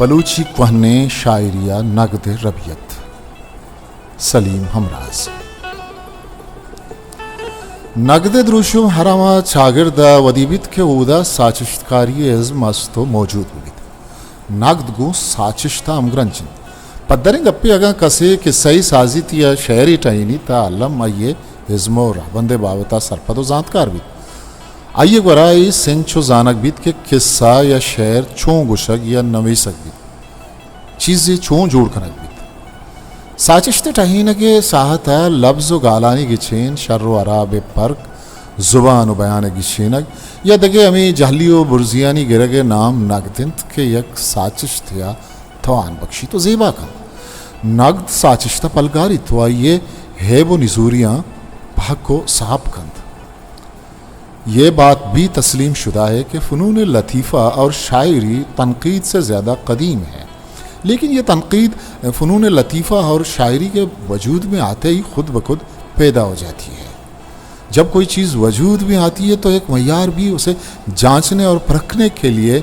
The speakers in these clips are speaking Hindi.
बलूची कहने शायरिया नगद रबियत सलीम हमराज नगद द्रुशुम हरामा चागिरदा वदीबित के ऊदा साचिश्तकारी एज मस्तो मौजूद हुई नगद गो साचिश्ता अमग्रंचन पद्दरिंग अप्पी अगा कसे कि सही साजी तिया शहरी टाइनी ता अल्लम आइए इज्मो राबंदे बावता सरपदो जानकार भी आइए गराई सेंचो जानक बीत के किस्सा या शेर चों गुशक या नवीसक बीत चीज़ें चों जोड़ कनक बीत साचिश्ते टहीन के साहता लफ्ज़ गालानी गिचेन शर्रो अराब पर्क जुबान बयान गिचेनक या दगे अमी जहलियो बुर्जियानी गिरगे नाम नगदिंत के यक साचिश्त या थवान बख्शी तो जेबा कम नगद साचिश्ता पलगारी तो आइए है वो निजूरियाँ भाग को साहब कंद ये बात भी तस्लीम शुदा है कि फ़नून लतीफ़ा और शायरी तनक़ीद से ज़्यादा कदीम है, लेकिन ये तनक़ीद फ़नून लतीफ़ा और शायरी के वजूद में आते ही खुद ब खुद पैदा हो जाती है। जब कोई चीज़ वजूद में आती है तो एक मयार भी उसे जांचने और परखने के लिए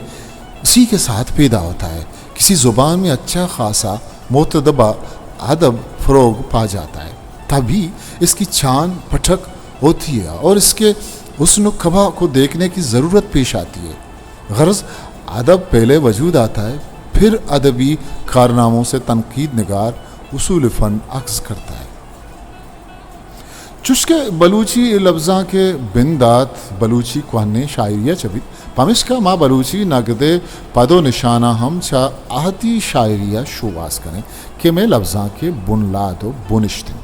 उसी के साथ पैदा होता है। किसी ज़ुबान में अच्छा खासा मोतदबा अदब फ़रोग पा जाता है, तभी इसकी छान पटक होती है और इसके हुस्न खबा को देखने की ज़रूरत पेश आती है। गर्ज़ अदब पहले वजूद आता है, फिर अदबी कारनामों से तनकीद निगार उसूल फ़न अक्स करता है। चुश्के बलूची लफ्ज़ा के बिंदात बलूची कहने शायरिया चबित पमिश का माँ बलूची नगदे पदो निशाना हम छा आहती शायरिया शुवास करें कि मैं लफ्ज़ा के बुनलादो बुनिश्तिन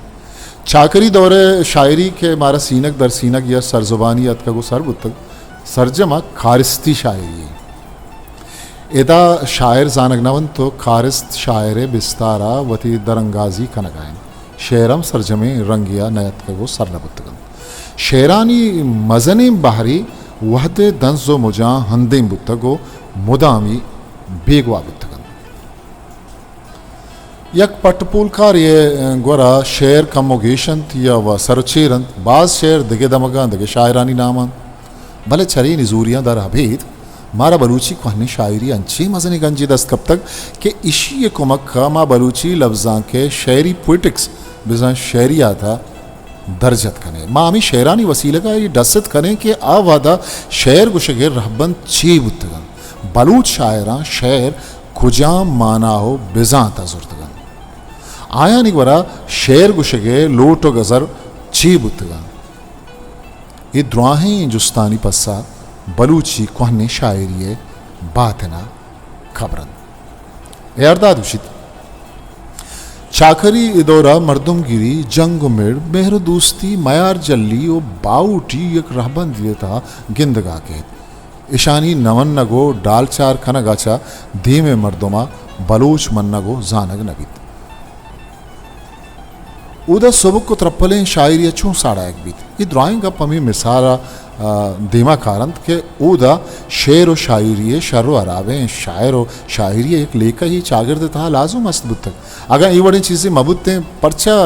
चाकरी दौरे शायरी के मारा सीनक दर सीनक या सरजुबानी अतका को सरब तक सरजमा खारिस्ती शायरी एदा शायर जानक नवन तो खारिस्त शायर बिस्तारा वती दरंगाजी कनगायन शेरम सरजमे रंगिया नयत का वो सरनबुतगन शेरानी मजने बहरी वहदे दंजो मुजा हंदे बुतगो मुदामी बेगवा बुतगन यक पटपुलकार ये गोरा शेर कमोगेशन या व सरचेरन बाज शेर दगे दमगा दगे शायरानी नामन भले चरी निजूरियाँ दर अभेद मारा बलूची कहने शायरी अंची मजनी गंजी दस्त कब तक कि इशी ये कुमक का माँ बलूची लफ्ज़ां के शेरी पोइटिक्स बिजा शेरिया था दर्जत कने मामी शेरानी वसीले का ये डसत कने कि आवादा शेर गुशगेर रहबन ची बुतगन बलूच शायरा शेर खुजाम माना हो बिजा तजुर्तगन आया निगवरा शेर गुशगे लोटो गजर ची बुतगन ये द्राहें जुस्तानी पस्सा बलूची कहने शायरी बातना खबरन यारदा दूषित चाकरी इदोरा मर्दुमगिरी जंग मेड़ मेहर दोस्ती मयार जल्ली ओ बाउटी एक रहबन दिए था गिंदगा के ईशानी नवन नगो डाल चार खनगाचा धीमे मर्दुमा बलूच मन्नगो जानग नबीत उदा सबक को त्रप्पलें शायरी अच्छों साड़ा एक बीत ये ड्राइंग का पमी मिसारा धीमा कारंत के उदा शेर व शायरी शर्रो अराबे शायर व शायरी एक लेकर ही चागिर था लाजो मस्त बुत अगर ये बड़ी चीज़ें मबुतें परचा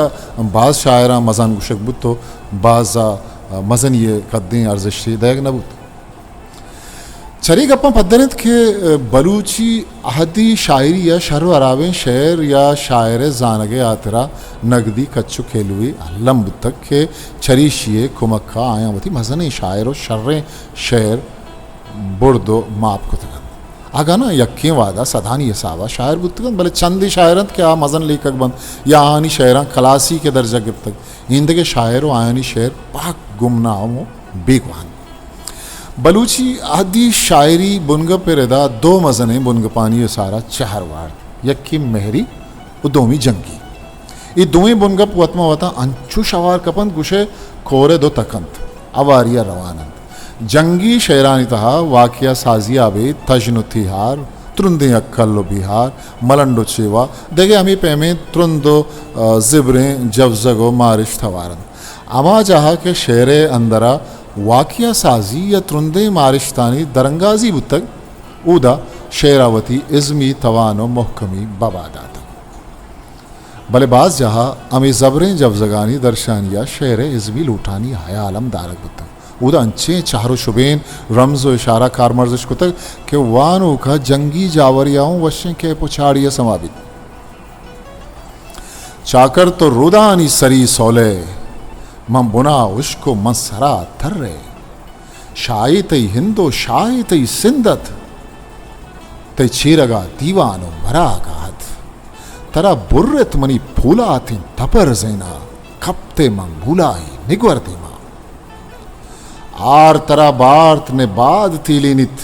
बाज शायरा मजान गुशक बुतो बाज मजन ये कद्दें अर्जिश दैग नबुत चरी गप्पा पद्धत के बलूची अहदी शायरी या शर्व अराबे शेर या शायर जानगे आतरा नगदी कच्चु खेलुई अल्लम तक के चरीशिए कुमक्का आया वती मजने शायर और शर्रे शेर बुर्दो माप को तगन आगा ना यक्के वादा सदानी यसावा शायर बुतगन भले चंदी शायरत के आ मजन लेकर बंद या आनी शायरा खलासी के दर्जा गिर तक इंद के शायर आयानी शेर पाक गुमनामो बेगवान बलूची आदि शायरी बुनग पेरेदा दो मजने बुनग पानी सारा चहरवार यक्की मेहरी उदोमी जंगी ये दोवें बुनग पुतमा होता अंचु शवार कपंत गुशे खोरे दो तकंत अवारिया रवानंत जंगी शेरानी तहा वाकिया साजी आबे तजनुतिहार त्रुंदे अक्कल्लो बिहार मलंडो चेवा देगे अमी पेमे त्रुंदो जिब्रें जवजगो मारिश थवारन अमा जहा के शेरे अंदरा वाकिया साजी या त्रुंदे मारिश्तानी दरंगाजी बुतक उदा शेरावती इज़मी तवानो मोहकमी बबादाता भले बाज जहा अमी जबरें जब जगानी दर्शानिया शेर इज़मी लूटानी हया आलम दारक बुतक उदा अंचे चारो शुबेन रमज़ व इशारा कार मर्जिश कुतक के वानो का जंगी जावरियाओं वशें के पुछाड़िया समाबित चाकर तो रुदानी सरी सोले मं बुना उश्को मन सरा थर्रे शायतई हिंदो शायतई सिंदत ते चीरगा दीवानो मरागात तरा बुर्रत मनी फूलाती तपर जेना खपते मंगुलाई निगवरती मां आर तरा बार्त ने बाद तीलिनित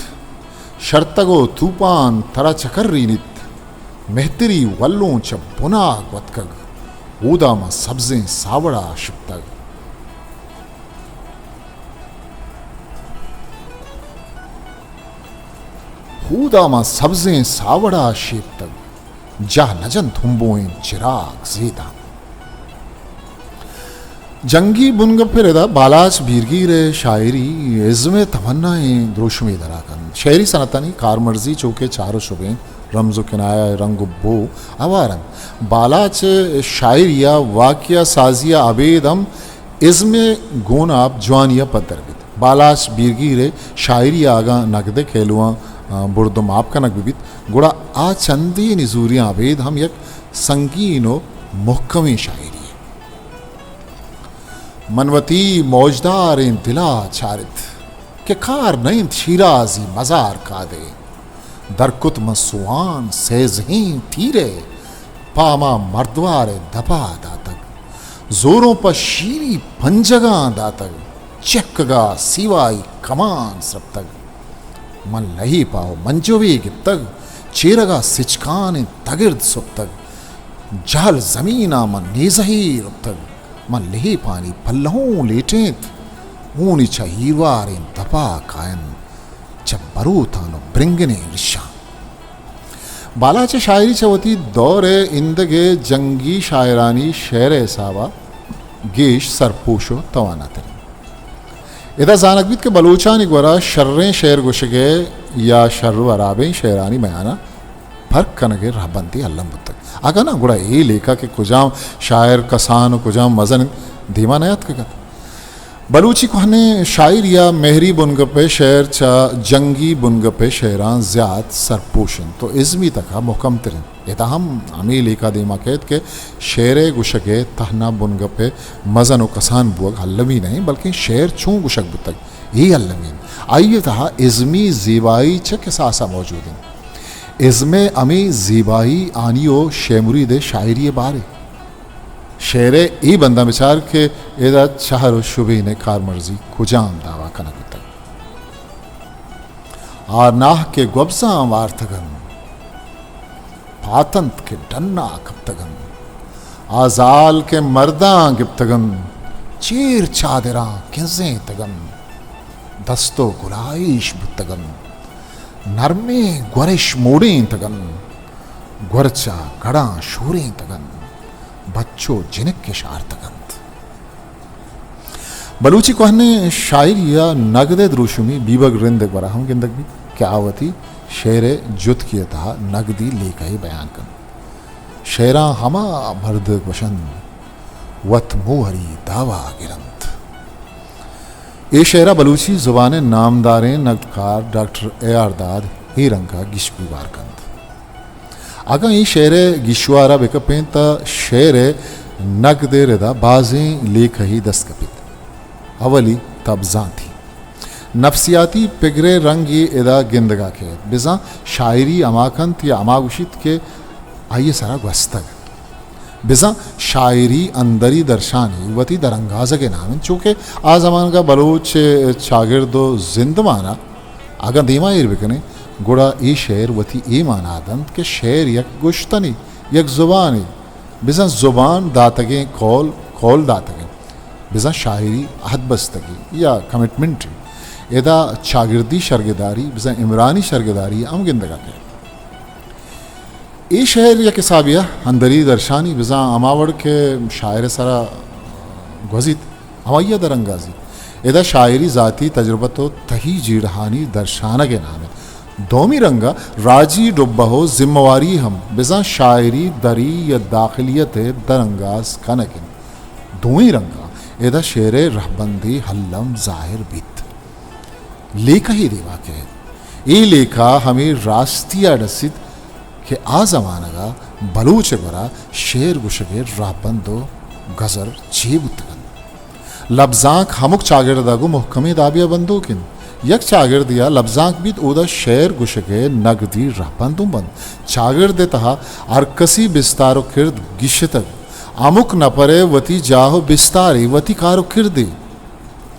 शर्तगो तूपान तरा चकर्रीनित मेहतरी वल्लों च बुना वतकग ऊदा मा सब्जें सावड़ा शुक्तग ऊदा मा सब्जें सावड़ा शेप्तग जा नजन थुम्बों चिराग जेदा जंगी बुनगफिरदा बालाच बीरगीरे शायरी इज़्मे तमन्नाएं द्रोशमी दराकन शेरी सनतनी कारमर्जी चौके चारों शुबें रमज़ो किनाया रंगुब्बो अवारन बालाच शायरिया वाकिया साजिया अबेदम इज़्मे गोनाब जवानिया पदरबित बालाच बीरगीरे शायरी आगा नगदे खेलुआ बुर्दुम आपका नगबित गुड़ा आ चंदी निजूरियां अबेद हम यक संगीनो मुहकमी शायरी मनवती मौजदार दिला चारित के कार नहीं शीराजी मजार कादे दरकुत मसुआन सेजहीं तीरे पामा मर्दवार दबा दातक जोरों पर शीरी पंजगा दातक चक्का सिवाई कमान सब तक मन लही पाओ मंजोवी गिप्तग चेरगा सिचकान तगिर्द सुप्तग जाल जमीना मन नेजही रुप्तग मन लही पानी पल्लहों लेटेत ऊनी चहीरवार दपा कायन जब बरूतानो ब्रिंगने रिशा बालाचे शायरी चवती दौरे इंदगे जंगी शायरानी शेर सावा गेश सरपोशो तवाना तरी इदा जानकबित के बलूचानी ग्वरा शर्रें शेर गुशगे या शर्र अराबें शेरानी मयाना फर्क कनगे रहबंती अल्लम बुतक आगा ना गुड़ा ए लेखा के कुजाम शायर कसान कुजाम मजन धीमा नयात के कत बलूची कहने शायर या मेहरी बुनगपे शेर चा जंगी बुनगपे शेरान ज्याद सरपोशन तो इज़्मी तका मुहकम तरिन इदा हम अमी लेखा दीमा कहत के शेरे गुशगे तहना बुनगपे मजन व कसान बुअग हल्लमी नहीं बल्कि शेर चूँ गुशक बुतक ये हल्लमीन आइए तहा इज़्मी जीबाई च के सासा मौजूद इज़्मे अमी जीबाई आनियो शेमुरी दे शायरी बारे शेरे ई बंदा विचार के एदा चाहरो शुभी ने कार मर्जी कुजाम दावा कनक तक आर नाह के ग्वब्सा वार्थगन पातंत के डन्ना कप्तगन आजाल के मर्दा गिप्तगन चीर चादरा किंसे तगन दस्तो गुलाइश बुतगन नरमे ग्वरिश मोड़े तगन ग्वरचा गड़ा शोरे तगन बच्चों जिनक के शार तगंत बलूची कहने शायर या नगदे द्रुशुमी बीबग रिंद बरा हम गिंदक भी क्या आवती शेरे जुत किया था नगदी लेकर ही बयान कर शेरा हमा मर्द वशंद वत मोहरी दावा गिरंत ये शेरा बलूची जुबान नामदारें नगकार डॉक्टर ए आर दाद ही रंग का गिश्वी बारकंद आगा ये शेरे गिश्वारा बेकपें ता शेरे नगदे रदा बाजें लेख ही दस्तकपित अवली तबजा थी नफ्सियाती पिगरे रंग ये इदा गिंदगा के बिजा शायरी अमाकंत या अमागुशित के आइए सारा गस्तग बिजा शायरी अंदरी दर्शानी वती दरंगाज के नाम चूँकि आ जमान का बलोच शागिर्दो जिंदमाना आगा दीमा इरबिकने गुड़ा ई शेर वती ए मानादंत के शेर यक गुश्तनी यक जुबानी बिजा जुबान दातगे कौल कौल दातगे बिजा शायरी हदबस्तगी या कमिटमेंट्री एदा शागिर्दी शर्गदारी बिजा इमरानी शर्गदारी अम गिंदगा के ए शहर या किसाबिया अंदरी दर्शानी बिजा अमावड़ के शायर सरा गजित हवैया दरंगाजी एदा शायरी ज़ाती तजुर्बतो तही जीड़हानी दर्शाना के नाम है दोमी रंगा राजी डुब्बहो जिम्मेवारी हम बिजा शायरी दरी या दाखिलियत दरंगाज कनकिन दोई रंगा एदा शेरे रहबंदी हल्लम जाहिर बीत लेखा ही देवा के ए लेखा हमें राष्ट्रीय डसित के आ जमानगा बलूच बरा शेर गुशगे राबंदो गजर जेबुतगन लब्जांक हमुक चागिरदागु मुहकमे दाबिया बंदूकिन यक चागिरदिया लब्जांक बीत ओदा शेर गुशगे नगदी राबंदु बंद चागिरदे तहा अरकसी बिस्तारो किर्द गिशतग अमुक नपरे वती जाहो बिस्तारी वती कारो किर्दी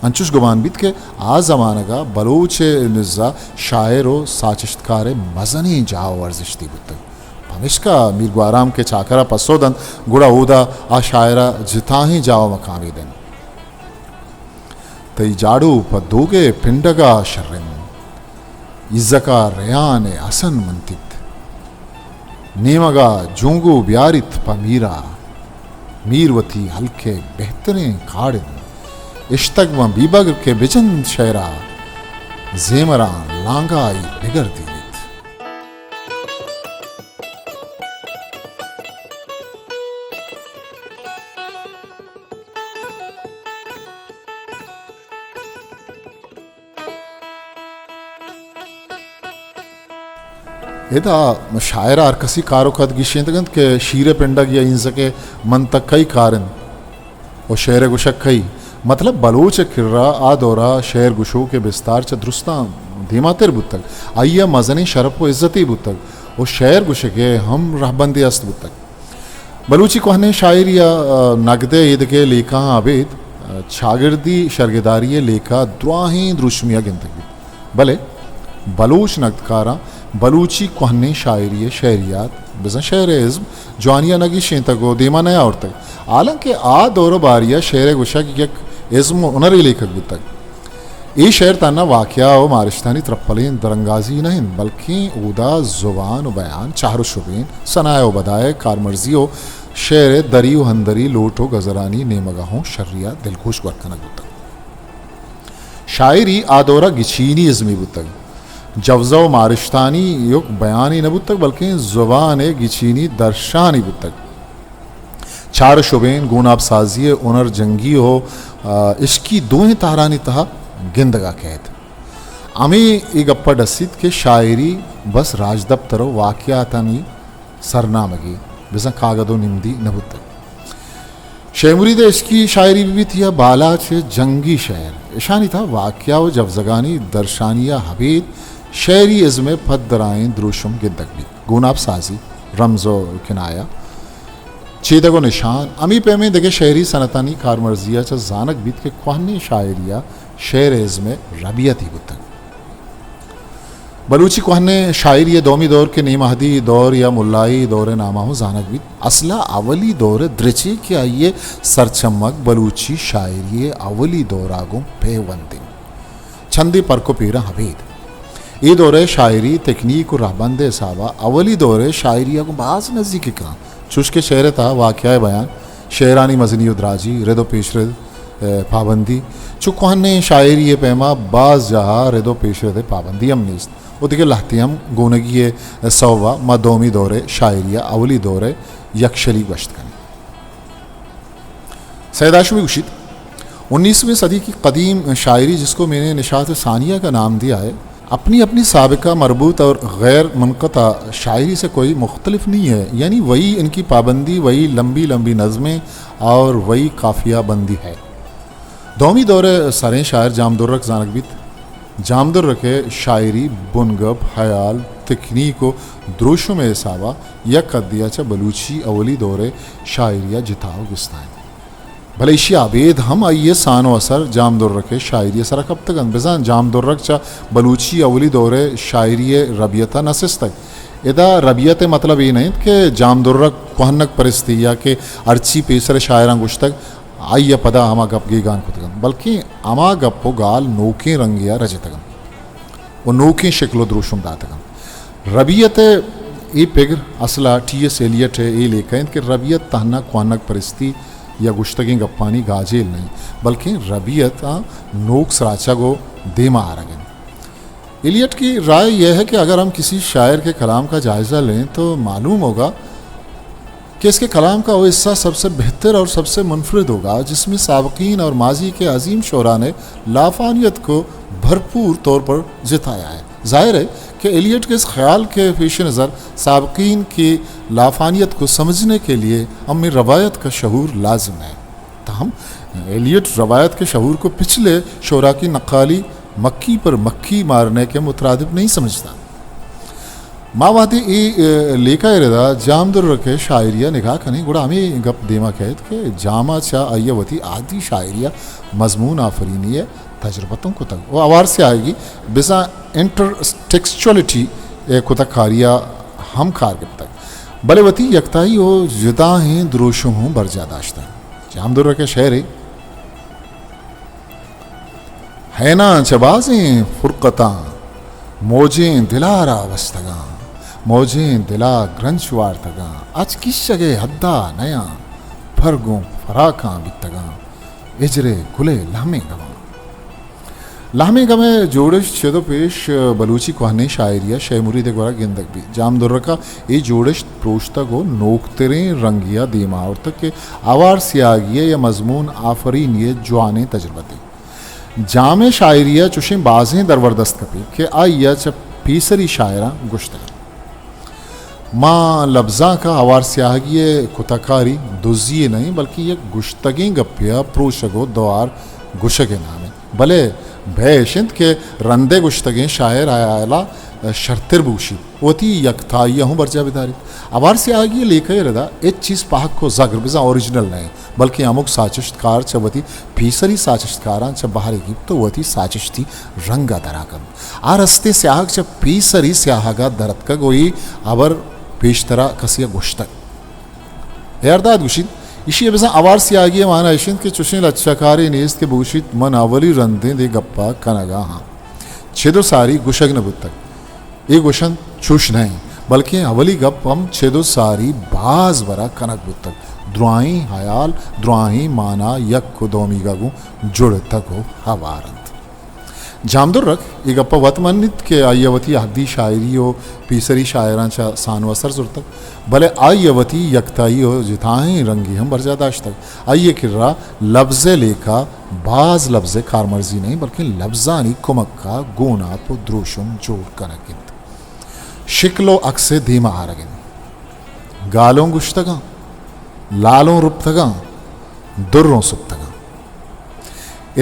अंचुश गुमान बीत के आ जमानगा बलूच निज़ा शायरो साचिश्तकारे मजनी जाओ वर्जिश्ती बुतग पमिश्का मीर ग्वाराम के चाकरा पसोदन गुड़ा उदा आ शायरा जिता ही जाओ मकामी दिन तई जाड़ू पदोगे पिंडगा शर्रिन इज्जका रेयान असन मंतित नेमगा जोंगो ब्यारित पमीरा मीरवती हल्के बेहतरीन काड़िन इश्तक व बीबग के बिजन शहरा जेमरान लांगाई बिगर दीनित एदा शायरा अरकसी कारो खद गिशेंतगंत के शीरे पिंडग या इंजके मन तक कई कारन और शेर गुशक कई मतलब बलोच किर्रा आ दौरा शेर गुशो के बिस्तार च दुरुस्ता धीमातिर बुतक आइया मजनी शरफ व इज्जती बुतक और शेर गुशके हम रहबंदी अस्त बुतक बलूची कोहने शायर या नगदे ईद के लेखा आबेद शागिर्दी शर्गदारी लेखा द्वाही द्रुशमिया गिनतगी भले बलूच नगदकारा बलूची कोहने शायरी शहरियात बिजन शेर इज़्म जवानिया नगी शेंतगो देमा नया और तक हालांकि आ दौर बारिया शेर गुशा की एक इज़्म उनरी लेखक बुतक ये शेर ताना वाक़या व मारिश्तानी तरप्पलें दरंगाजी नहीं बल्कि उदा ज़ुबान व बयान चार शुबेन सनाए व बदाए कारमर्जी हो शेर दरी व हंदरी लोटो गजरानी नेमगाहों शर्रिया दिलखुश वर्कनक बुतक शायरी आ दौरा गिचीनी इज़्मी बुतक जवज़ो मारिश्तानी युग बयानी नबुतक बल्कि ज़ुबान गिचीनी दर्शानी बुतक चार शुबेन गुनाब साजी उनर जंगी हो इसकी दोहें तारानी तहा गिंदगा कहत अमी ई गप्पा डसित के शायरी बस राजदप्तरो वाक़यातानी सरनामगी बिजा कागदो निमदी नबुतक शेमुरी दे इसकी शायरी भी थी बाला छे जंगी शहर ईशानी था वाक़या व जवजगानी दर्शानिया हबीद शेरी इज़्म फद्दराइन द्रुशम गिद्दक भी गुनाब साजी रमज़ो किनाया चेदगो निशान अमी पे में देखे शहरी सनतानी कारमर्जिया च जानक बीत के कोहनी शायरिया शेर इज़्म रबियती बुतक बलूची कोहने शायरी दोमी दौर के नीमहदी दौर या मुल्लाई दौर नामा हो जानक बीत असला अवली दौर द्रिची के आइए सरचमक बलूची शायरी अवली दौरागो पेवंदिन छंदी परको पीरा हबीद ये दौरे शायरी तकनीक और राबंदे सावा अवली दौरे शायरिया को बाज नज़दीक का चुश के शेर था वाक़या बयान शेरानी मजनी उदराजी रेदो पेशरद पाबंदी चुकाने शायरी पैमा बाज जहा रेदो पेशरद पाबंदी अमनीस उदिके लहतियम गोनगी सवा मदोमी दौरे शायरिया अवली दौरे यक्षली गश्त करें सैदाशमी उशित 19वीं सदी की कदीम शायरी जिसको मैंने निशात सानिया का नाम दिया है अपनी अपनी साबिका मरबूत और गैर मुनक़ता शायरी से कोई मुख्तलिफ नहीं है यानी वही इनकी पाबंदी वही लंबी लंबी नज़में और वही काफिया बंदी है दोमी दौरे सरें शायर जामदुर्रक जानकबित जामदुर्र के शायरी बुनगब हयाल तकनीक व द्रोशों में सावा या कदिया च बलूची अवली दौरे शायरिया जिताओ गिस्ताएँ भले इशी आबेद हम आइए सानो असर जामदुर्रक के शायरी असर कब तक अनबिजान जामदुर्रक चा बलूची अवली दौरे शायरी रबियता नसिस तक इदा रबियत मतलब ये नहीं कि जामदुर्रक कोहनक परिस्थिति या कि अर्ची पेसर शायरा गुश्तक आइया पदा आमा गप गी गान खुतगन बल्कि आमा गप्पो गाल नोके रंगिया रजतगन वो नोके शक्लो द्रोशुम दातगन रबियत ये पिगर असला टी.एस. एलियट है ये लेकर कि रबियत तहना कोहनक परिस्थिति या गुश्तगी गप्पानी गाजेल नहीं बल्कि रबियत नोक सराचा गो देमा आ रगन एलियट की राय यह है कि अगर हम किसी शायर के कलाम का जायज़ा लें तो मालूम होगा कि इसके कलाम का वो हिस्सा सबसे बेहतर और सबसे मुनफरिद होगा जिसमें साबकीन और माजी के अजीम शोरा ने लाफानियत को भरपूर तौर पर जिताया है। जाहिर है कि एलियट के इस ख्याल के पेश नज़र साबकीन की लाफानियत को समझने के लिए अम्मी रवायत का शहूर लाजिम है। ताहम एलियट रवायत के शहूर को पिछले शोरा की नक्काली मक्की पर मक्खी मारने के मुतरादिफ नहीं समझता। मावादी ई लेखा इरदा जामदुर के शायरिया निगाह कनी गुड़ा हमें गप देमा कहत के जामा चा अय्यवती आदि शायरिया मजमून आफरीनी है तजर्बतों को तक वो आवार से आएगी बिसा इंटरटेक्सचुअलिटी को तक खारिया हम खार के तक बलेवती यकताई हो जुदा हैं द्रोशों हूँ बरजादाश्ता जामदुर के शहर है ना चबाजें फुरकता मौजें दिलारा वस्तगा मौजें दिला ग्रंचवार तगा आज किस जगह हद्दा नया फरगों फराका बितगा इजरे गुले लाहमे गमे जोड़श छेदो पेश बलूची कोहने शायरिया शहमुरी दे गोरा गिंदक भी जामदुर्र का ये जोड़श प्रोश्ता को नोकतरे रंगिया दीमा और तक के आवार सियागिया या मजमून आफरीन ये जुआने तजर्बते जामे शायरिया चुशें बाजें दरवरदस्त कपी के आइया च पीसरी शायरा गुश्ता माँ लफ्ज़ा का आवार स्यागिए कुतकारी दुजिए नहीं बल्कि ये गुश्तगी गपिया प्रोशगो द्वार गुशगे नाम है भले भैशिंद के रंदे गुश्तगे शायर आयाला शर्तिर बूशी वती यकताइया हूँ बर्जा बिदारी आवार स्यागिए लेकर रदा एक चीज़ पाक को जगर बिजा ओरिजिनल नहीं बल्कि अमुक साचिशकार चवती फीसरी साचिशकारां च बाहरी गिप तो वती साचिशती रंगा दराकम आ रस्ते स्याहक च फीसरी स्याहगा दरत का गोई अबर पेशतरा कसिया गुश्तक यारदाद गुशित इशी बिजा आवार स्यागिए माना इशिंद के चुशिन अच्छाकारी नेस्त के बूशित मन अवली रंदे दे गप्पा कनगा हाँ छेदो सारी गुशग न बुतक ये गुशन चुश नहीं बल्कि अवली गप हम छेदो सारी बाज बरा कनक बुतक द्रुआई हयाल द्रुआई माना यक को दोमी गगु जुड़ तक हो हवारंत जामदुर रख ये गप्पा वतमनित के आयवती हद्दी शायरी हो पीसरी शायरांचा सानवसर जुर तक भले आयवती यकताई हो जिताएं रंगी हम बरजादाश तक आइए किर्रा लफ्ज़ लेखा बाज लफ्ज़ कारमर्जी नहीं बल्कि लफ्ज़ानी कुमक का गोना तो द्रोशुम जोड़ कनकिंत शिकलो अक्से धीमा हारगिन गालों गुश्तगा लालों रुपतगा दुर्रों सुप्तगा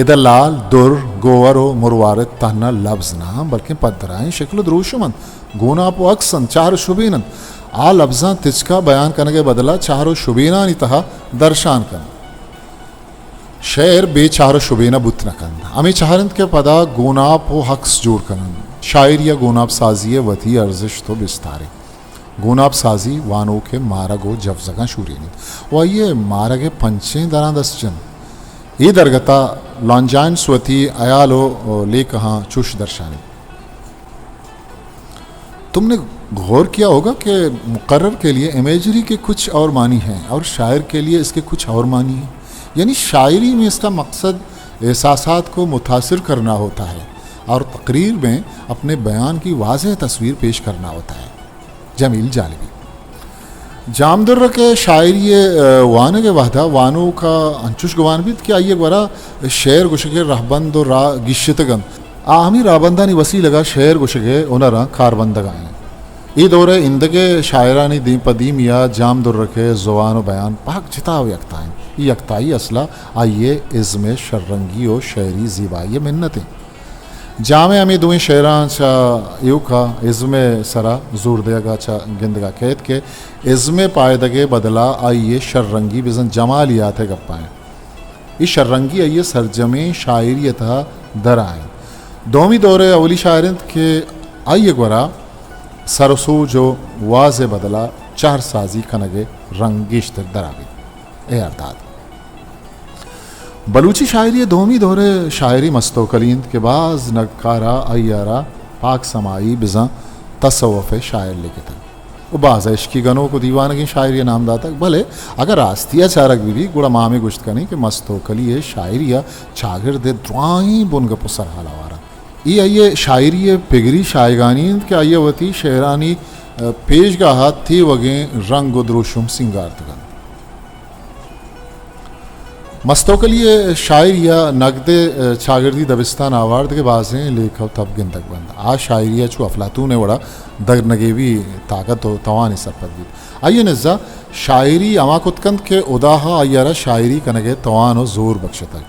इधर लाल दुर गोवरो मुरवारे तहना लफ्ज ना बल्कि पदराएं शक्ल द्रोशमन गोना पो अक्सन चार शुबीनन आ लफ्जा तिचका बयान करने के बदला चारो शुबीना नितहा दर्शान कन शेर बेचारो शुबीना बुत न कन अमी चाहरंत के पदा गोनाप हो हक्स जोड़ कनन शायर या गोनाप साजिए वती अर्जिश तो बिस्तारे गोनाप साजी वानो के मारगो जफजगा शूरीनी वह ये मारगे पंचे दरा दसजन ये दरगता लॉन्जान स्वती अयालो ले कहाँ चुश दर्शानी तुमने गौर किया होगा कि मुकर्रर के लिए इमेजरी के कुछ और मानी हैं और शायर के लिए इसके कुछ और मानी हैं यानी शायरी में इसका मकसद एहसासात को मुतासिर करना होता है और तकरीर में अपने बयान की वाज़ेह तस्वीर पेश करना होता है। जमील जालिबी जामदुर्र के शायरी वान के वादा वानों का अंचुश गवान भी क्या ये वरा शेर गुशगे रहबंद और रा गिश्तगन आमी राबंदानी वसी लगा शेर गुशगे उनरा कारबंदगाएं ये दौरे इंदगे शायरानी दी पदीम या जामदुर्र के ज़ुबान बयान पाक जिताव यकताएं ये यकताई असला आइए इज़्मे शर्रंगी और शायरी ज़िबाई मिन्नतें जामे अमी दुई शेरां चा यू का इज़्मे सरा जोर देगा चा गिंदगा कैद के इज़्मे पायदगे बदला आइए शर्रंगी बिजन जमालियात है गप्पाएं ये शर्रंगी आइए सरजमे शायरियत दराएं दोमी दौरे अवली शायरत के आइए गोरा सरसो जो वाज़े बदला चार साजी कनगे रंगेश तक दराबी ए अर्थात बलूची शायरी दोमी दौरे शायरी मस्तोकलीन के बाज नकारा अय्यारा पाक समाई बिजा तसव्वुफ़ शायर लेके तक वो बाज इश्की गनों को दीवानगी शायरी नाम दाता भले अगर रास्तिया चारक भी गुड़ा मामे गुश्त कनी कि मस्तोकली है शायरिया चागिर दे द्वाई बुनग पुसर हालावारा ये आइए शायरी पिगरी शायगानी के आइए वती शेरानी पेशगाह थी वगें रंग द्रोशुम सिंगार तगन मस्तोकलिए शायर या नगदे शागिर्दी दबिस्तान आवार्द के बाजें लेखव तब गिनतक बंद आ शायरिया चू अफलातून ने बड़ा दग नगेवी ताकत हो तवानी सरपद भी आइए नज़ा शायरी अमाकुतकंद के उदाहा आयरा शायरी कनगे तवान हो जोर बख्शता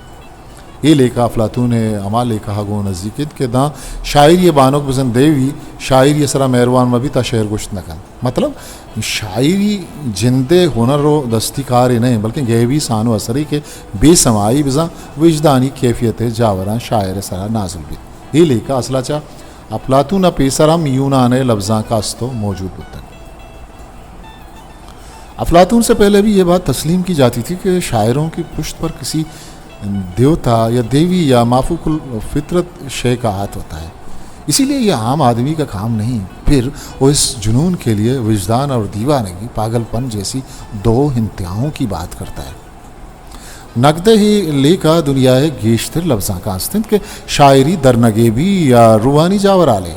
ये लेखा अफलातून अमा लेखा गो नज़दीकित के दा शायरी बानोक बजन देवी शायरी सरा मेहरबान में भी ता शेर गुश्त नकन मतलब शायरी जिंदे हुनर रो दस्तिकार नहीं बल्कि गहवी सानो असरी के बेसमाई बिजा विजदानी कैफियत जावरा शायर सरा नाजुल भी ये लेखा असला चा अफलातून पेसरम यूनान लफ्ज़ा का अस्तो मौजूद होता है। अफलातून से पहले भी ये बात तस्लीम की जाती थी कि शायरों की पुश्त पर किसी देवता या देवी या माफूकुल फितरत शे का हाथ होता है, इसीलिए यह आम आदमी का काम नहीं। फिर वो इस जुनून के लिए विजदान और दीवानगी पागलपन जैसी दो इंतहाओं की बात करता है। नकदे ही लेका दुनिया गेश्तर लफ्ज़ा का अस्तिंत के शायरी दरनगे भी या रूहानी जावर आले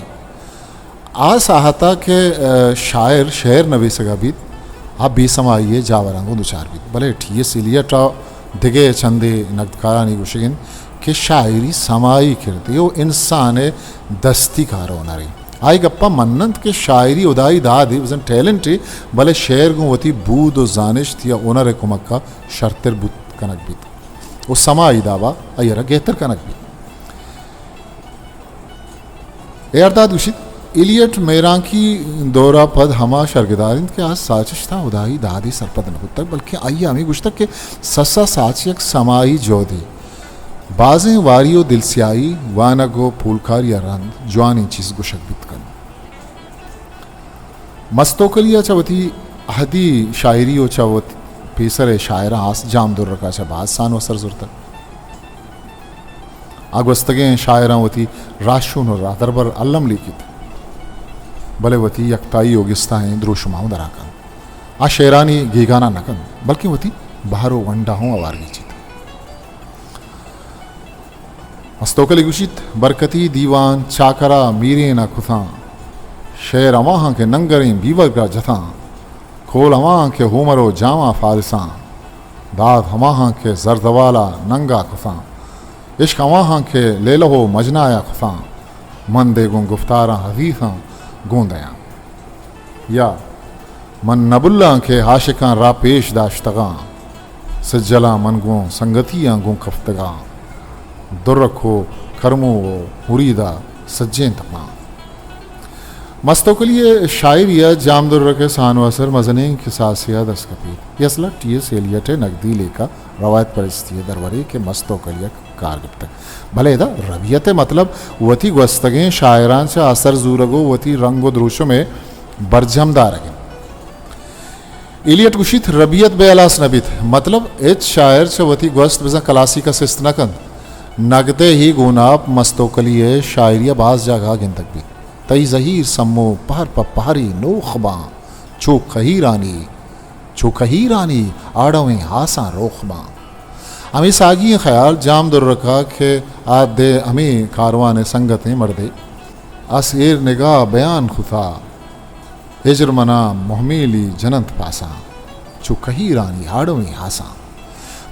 आ साहता के शायर शेर नवे सगा बीत आप बेसमाइए जावरांगो दुचार बीत भले ठीए सिलिया टा दिगे चंदे नकदकारा नहीं गुशगिन कि शायरी समाई खिरती वो इंसान दस्ती कार होना रही आई गप्पा मन्नत के शायरी उदाई दादी वजन टैलेंट भले शेर गो वती बूद और जानिश थी ओनर कुमक का शर्तर बुत कनक बीत वो समाई दावा अयरा गेहतर कनक बीत एरदाद उशित इलियट मेरांकी दौरा पद हमा शर्गदारिंद के आज साचिश था उदाई दादी सरपद न तक बल्कि आइए हमें गुश्तक के सस्सा साचियक समाई जोदी बाजें वारियो दिलसियाई वानगो फूलकार या रंद जवानी चीज गुशक बितकन मस्तोकलिया चवती अहदी शायरी ओ चवत पेसर शायरा आस जाम दुर रखा चा बाज सान वसर जुरतक आगवस्तगे शायरा वती राशुन और रादरबर अल्लम लिखित भले वती यकताई योगिस्ता हैं द्रोशुमाऊं दराकन आ शेरानी गीगाना नकन बल्कि वती बाहरो वंडा हूँ अवारगी चित मस्तोकली गुशित बरकती दीवान चाकरा मीरे ना खुथा शेर अमाह के नंगरें बीवर का जथा खोल अमाह के होमरो जामा फारिसा दाद हमाह के जरदवाला नंगा खुथा इश्क अमाह के ले लहो मजनाया खुथा मन दे गुं गुफ्तारा हदीसा गोंदया या मन नबुल्ला के हाशिकां रा पेश दाश्तगा सज्जला मन गो संगतियाँ गो खफ्तगा दुर्रखो खरमो मुरीदा सज्जें तपा मस्तोकलिए शायरिया जाम दुर्र के सानवसर मजने के सासिया दस्कपी यसला टी एस एलियट नकदी लेका रवायत परिस्थिति दरवरे के मस्तोकलिया कारगब तक भले दा रबियत मतलब वती गस्तगें शायरान से असर जूरगो वती रंगो द्रोशो में बरजमदार है इलियट गुशित रबियत बेलास नबित मतलब एच शायर से वती गस्त बजा कलासी का सिस्त नकन नगदे ही गुनाब मस्तोकलिए शायरिया बाज जगह गिनतक भी तई जहीर सम्मो पहर पहारी नो खबा चो खही रानी आड़वें हासा रोखबा हमें सागी ख्याल जाम दुर रखा के आदे हमें कारवान संगतें मर्दे असेर निगाह बयान खुदा हिजर मना मोहमेली जनंत पासा चो खही रानी आड़वें हासा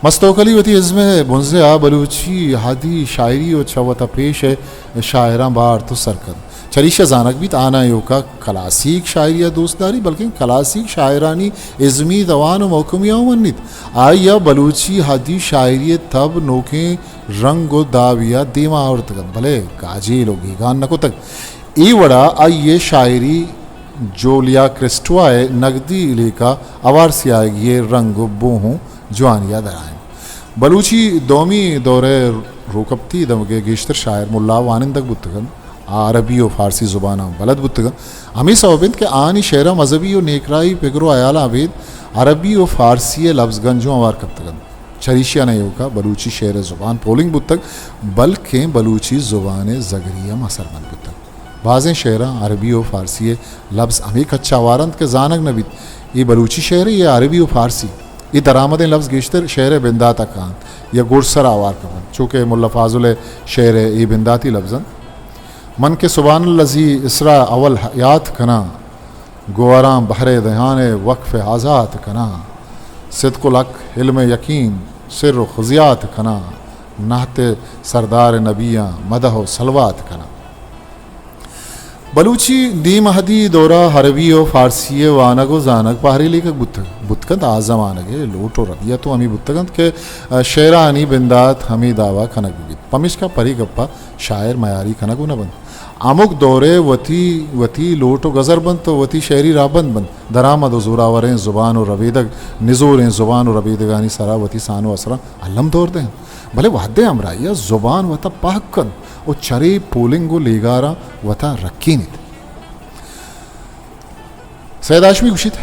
मस्तोकली वती इज़्मे बुंज़े आ बलूची हादी शायरी और चवता पेश है शायरा बार तो सरकत चरीशा जानक भी ताना योका क्लासिक शायरिया दोस्तदारी बल्कि क्लासिक शायरानी इज़्मी दवान मौकमिया वन्नित आया बलूची हादी शायरी तब नोके रंग दाविया देमा और तक भले काजे लोग गान नको तक ई वड़ा आइए शायरी जोलिया क्रिस्टवाए नगदी लेका अवार से आएगी ये रंग बोहूँ जवानिया दराएं बलूची दोमी दौरे रोकबती दमगे गेश्तर शायर मुल्ला वानिंदक बुतगन अरबी और फारसी ज़ुबाना बलद बुतगन हमें सवबिंद के आनी शेरा मजहबी और नेकराई पिगरो अयाला अबेद अरबी और फारसी लफ्ज़ गंजों अवार कब्तगन चरीशिया नहीं होगा बलूची शेर ज़ुबान पोलिंग बुतक बल्कि बलूची ज़ुबान ज़गरिया मसरमंद बुतक बाज़ें शेरा अरबी और फारसी लफ्ज़ हमें कच्चा वारंद के जानक नबी ये बलूची शेर ये अरबी और फारसी ये दरामद लफ्ज़ गेश्तर शेर बिंदा तकान या गुरसर आवार कबन चूँकि मुल्ला फाजुल शेर ये बिंदाती लफ्ज़न मन के सुबान लजी इसरा अवल याद कना गोआराम बहरे दहाने वक्फ आज़ात कना सिद्कुलक इल्म यकीन सिर खुजियात कना नहते सरदार नबियाँ मदह सलवात कना। बलूची दी महदी दौरा हरवी और फारसी वानगो जानक पहाड़ी लेख बुतकंत आजमानगे लोटो रबिया तो हमी बुतकंत के शेरानी बिंदात हमी दावा खनक बित पमिश का परी गप्पा शायर मयारी खनक न बंद अमुक दौरे वती लोटो गजर बंद तो वती शहरी राबंद बंद दरामद जोरावरें ज़ुबान और रबीदग निजोरें ज़ुबान और रबीदगानी सरा वती सानो असरा अलम दौर दें भले वादे अमराइया ज़ुबान वता पाकन और चरे पोलिंगो लेगारा वता रखी नहीं सैयद आशमी गुशित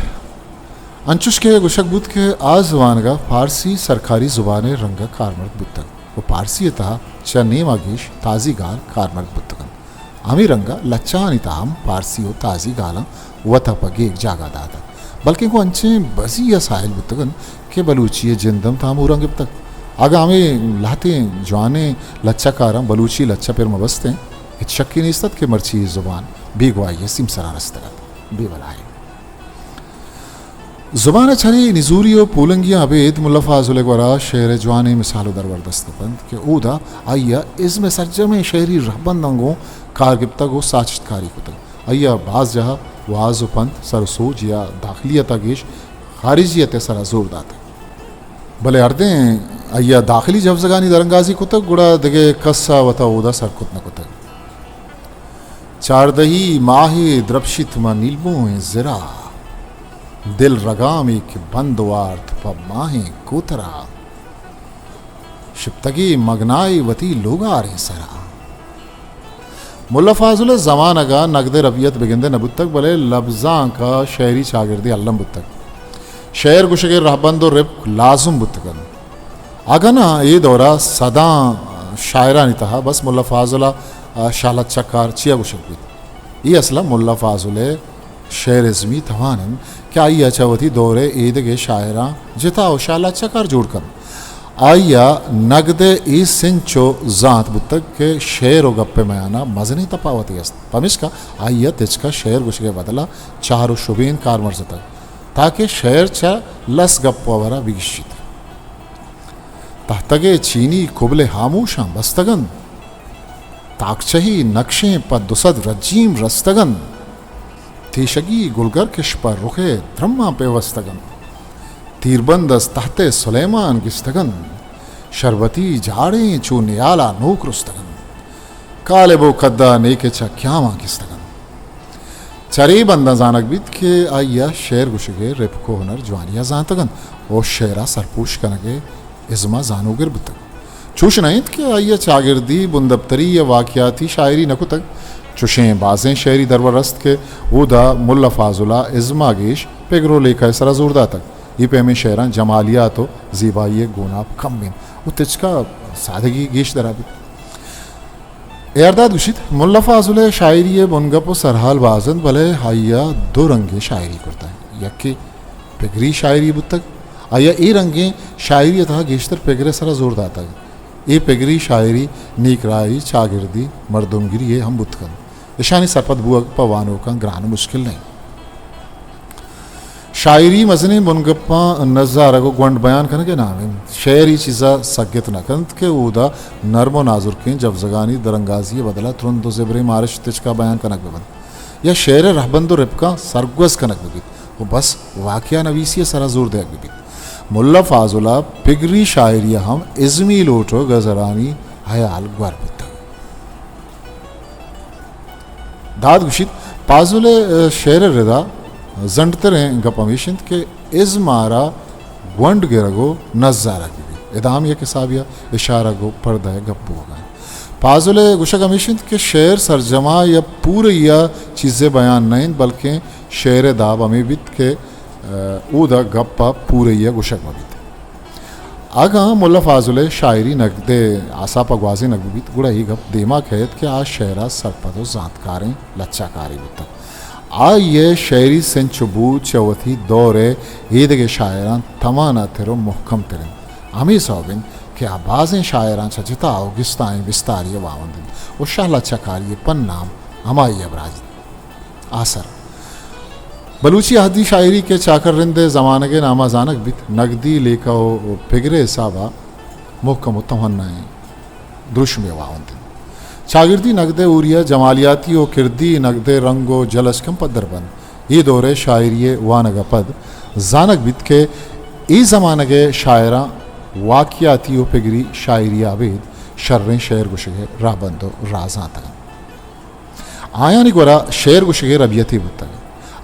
अंचुश के गुशक बुत के आजवानगा फारसी सरकारी ज़ुबान रंग कारमर्द बुतक वो पारसी था चने मागीश ताज़ी गाल कारमर्द बुतकन आमी रंगा लच्चा निताम पारसी हो ताज़ी गाला वता पगे एक जागा दादा बल्कि को अंचे बजी या साहिल बुतकन के बलूची जिंदम थामू रंग बुतक आगा हमें लाते जवाने लच्चा कारम बलूची लच्चा पर मबस्ते इत शक्की नहीं के मर्ची ज़ुबान बेगवाई सिमसरा रस्तगत बेवलाए ज़ुबान छरी निजूरी और पूलंगियाँ अबेद मुल्लफ़ाज़ुल वरा शेर जवानी मिसालो दरवरदस्त बंद के ऊदा आइया इसमें सरजमे शहरी रहबंदंगों कारगिप्ता को साचितकारी कुतल आइया बाज जहाँ वाज पंत सरसोज या दाखिलियत गेश खारिजियत सरा जोर दाता भले अर्दे अय्या दाखिली जफजगानी दरंगाजी कुतक गुड़ा दगे कस्सा वता उदा सर कुत न कुतक चारदही माहे द्रपशित मा नीलमो ज़रा दिल रगाम एक बंद वार्थ प माहे कोतरा शिप्तगी मगनाई वती लोगा रे सरा मुल्लफ़ाज़ुल ज़मानगा नगद रबियत बिगिंदे नबुतक भले लफ्ज़ां का शहरी शागिर्दी अल्लम बुतक शेर गुशगे रहबंद और रिप लाजुम बुतकन आगा ना ये दौरा सदा शायरा नहीं था बस मुल्लफ़ाज़ुल शालत चक्कार चिया गुशक बुत ये असला मुल्लफ़ाज़ुल शेर इज़मी तवानन क्या ये अचावती दौरे ईद के शायरा जिता और शालत चक्कार जोड़कर आइया नगदे ई सिंचो जात बुतक के शेर और गप्पे मयाना मजनी तपावती अस्त पमिश का आइया तिचका शेर गुशगे बदला चारो शुबीन कार मर्ज तक ताकि शेर चा लस गप्पवरा विगिशित तहतगे चीनी कुबले हामूशा बस्तगन ताकचही नक्शे पर दुसद रजीम रस्तगन तीशगी गुलगर किश पर रुखे द्रम्मा पे वस्तगन तीरबंदस तहते सुलेमान किस्तगन शरबती झाड़े चू नियाला नोक रुस्तगन काले बो कद्दा नेके चा क्यामा किस्तगन चरे बंदा जानक बीत के आइया शेर गुशगे रिपको हुनर जवानिया जानतगन और शेरा सरपूश कनगे इज़मा जानोगिर बुतक चूश नहीं कि आइया चागिर्दी बुंदबतरी या वाक़याती शायरी नकुतक चुशें बाजें शेरी दरवरस्त के उदा मुल्लफ़ाज़ुला इज़मा गेश पेगरो लेखा सरा जोरदा तक ये पे में शेरा जमालिया तो ज़ीबाई गुनाब कम में वो तिचका सादगी गेश दराबी एरदाद गुशित मुल्लफ़ाज़ुल शायरी बुनगप सरहाल बाजन भले हाइया दो रंगे शायरी करता है यक्के पेगरी शायरी बुतक आया ए रंगे शायरी था गेशतर पेगरे सरा जोर दाता है ए पेगरी शायरी नीक रायरी चागिर्दी मर्दमगिरी ये हम बुतकन ईशानी सरपत बुआ पवानों का ग्रान मुश्किल नहीं शायरी मजने बुनगप्पा नज़ारा को ग्वंड बयान करने के नाम है शेरी चीज़ा सग्यत नकंत के उदा नरमो नाजुर के जब जगानी दरंगाजी बदला तुरंत दो ज़ेबरे मारिश तिच का बयान कनक बबन या शेर रहबंदो रिपका सरगुस कनक बबित वो बस वाक़या नवीसी सरा जोर दे बबित मुल्लफ़ाज़ुला पिगरी शायरिया हम इज़मी लोटो गजरानी हयाल ग्वार बुद्ध दाद गुशित पाजुले शेर रिदा जंडतरे गपमिशंत के इज़मारा ग्वंड गिरगो नज़ारा की भी इदाम या किसाबिया इशारा गो पर्दा गप्पू होगा पाजुले गुशक अमिशंत के शेर सरजमा या पूरे या चीज़ें बयान नहीं बल्कि शेर दाब अमीबित के ऊदा गप्पा पूरे या गुशक मबित आगा मुल्लफ़ाज़ुल शायरी नगदे आसा पगवाजी नगबित गुड़ा ही गप देमा खैद के आज शेरा सरपदो जानकारें लच्चाकारी बुत आ ये शायरी सेंचुबू चवथी दौरे ईद के शायरान तमाना तेरो मुहकम तेरन हमी सौबिन के आबाज़ें शायरान छजिता गिस्ताएं विस्तारी वावंदिन और शाह लच्चाकारी पन नाम हमारी अबराज आसर बलूची अहदी शायरी के चाकर रिंदे ज़माने के नामा जानक बित नगदी लेका फिगरे साबा मुहकम तमन्नाएं दुरुश में वावंद शागिर्दी नगदे उरिया जमालियाती ओ किरदी नगदे रंगो जलस कम पदर बन ये दौरे शायरी वानग पद जानक बित के ई ज़माने के शायरा वाकियाती ओ फिगरी शायरी आवेद शर्रें शेर गुशगे राबंदो राजा तक आया नहीं गोरा शेर गुशगे रबियती बुतग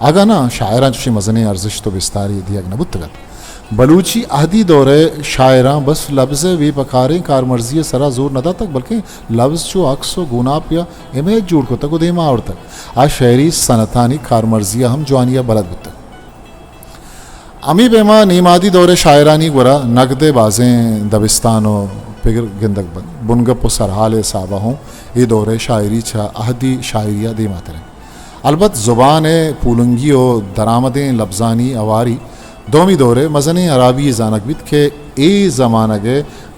आगा ना शायरा चुशी मजने अर्जिश तो बिस्तारी दिया न बुतगत बलूची अहदी दौरे शायरा बस लफ्ज़ वे पकारें कार मर्जी सरा जोर नदा तक बल्कि लफ्ज़ जो अक्सो गुनाप या इमेज जोड़ को तक उदेमा और तक आज शहरी सनतानी कार मर्जिया हम जवानिया बलद बुतक अमी बेमा नीमादी दौरे शायरानी गोरा नगदे बाजें दबिस्तानो फिगर गिंदक बन बुनगप सरहाल साबा हों ये दौरे शायरी छा अहदी शायरिया दे मातरें अलबत् ज़ुबान पूलंगी और दरामदें लफ्ज़ानी अवारी दोमी दौरे मज़न अराबी जानकबित के ए ज़माना के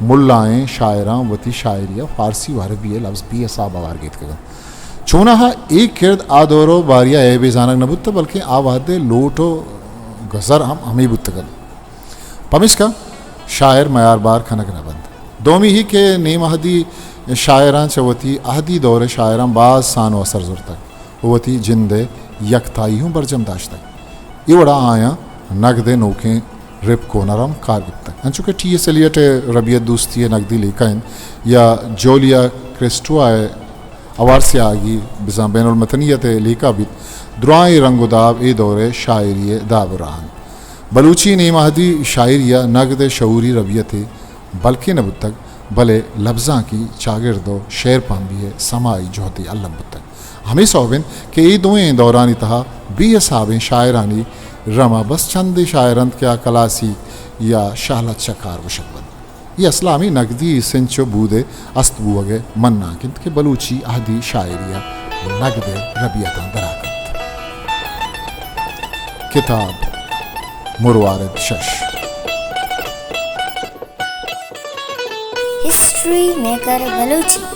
मुल्लाएँ शायरां वती शायरिया फ़ारसी व अरबी लफ्ज़ भी साब आवार गीत कर चूना एक किरद आ दौरो बारिया ए बे जानक न बुत बल्कि आ वादे लोटो गज़र हम हमें बुत कर पमिश का शायर मयार बार खनक न बंद दोमी ही के नेम अहदी शायरां चवती अहदी दौरे शायरां बाज सानो असर जुर तक वती जिंदे यकताई हूँ बरजम दाश्त ये बड़ा आया नगदे नोकें रिप को नरम कारगिब तक अंचुके टी एस एलियट रबियत दोस्ती नगदी लेकाइन या जोलिया क्रिस्टुआ अवार से आगी बिजा बैनुलमतनियत लेका बित दुआए रंगुदाब ए दौरे शायरी दाबरान बलूची ने महदी शायरिया नगद शऊरी रबियत बल्कि नबुत तक भले लफ्ज़ा की चागिरदो शेर पाम्बिए समाई जोहती अल्लम बुतक हमें सोबिन कि ये दोएं दौरानी तहा बी साबें शायरानी रमा बस चंद शायरंत क्या कलासी या शाहलत शकार वशकबन ये असलामी नगदी सिंचो बूदे अस्तबूगे मन्ना किंत के बलूची अहदी शायरिया नगदे रबियता दराकत किताब मुरवारिद शश हिस्ट्री मेकर बलूची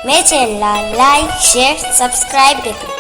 मेरे चैनल लाइक शेयर सब्सक्राइब करें।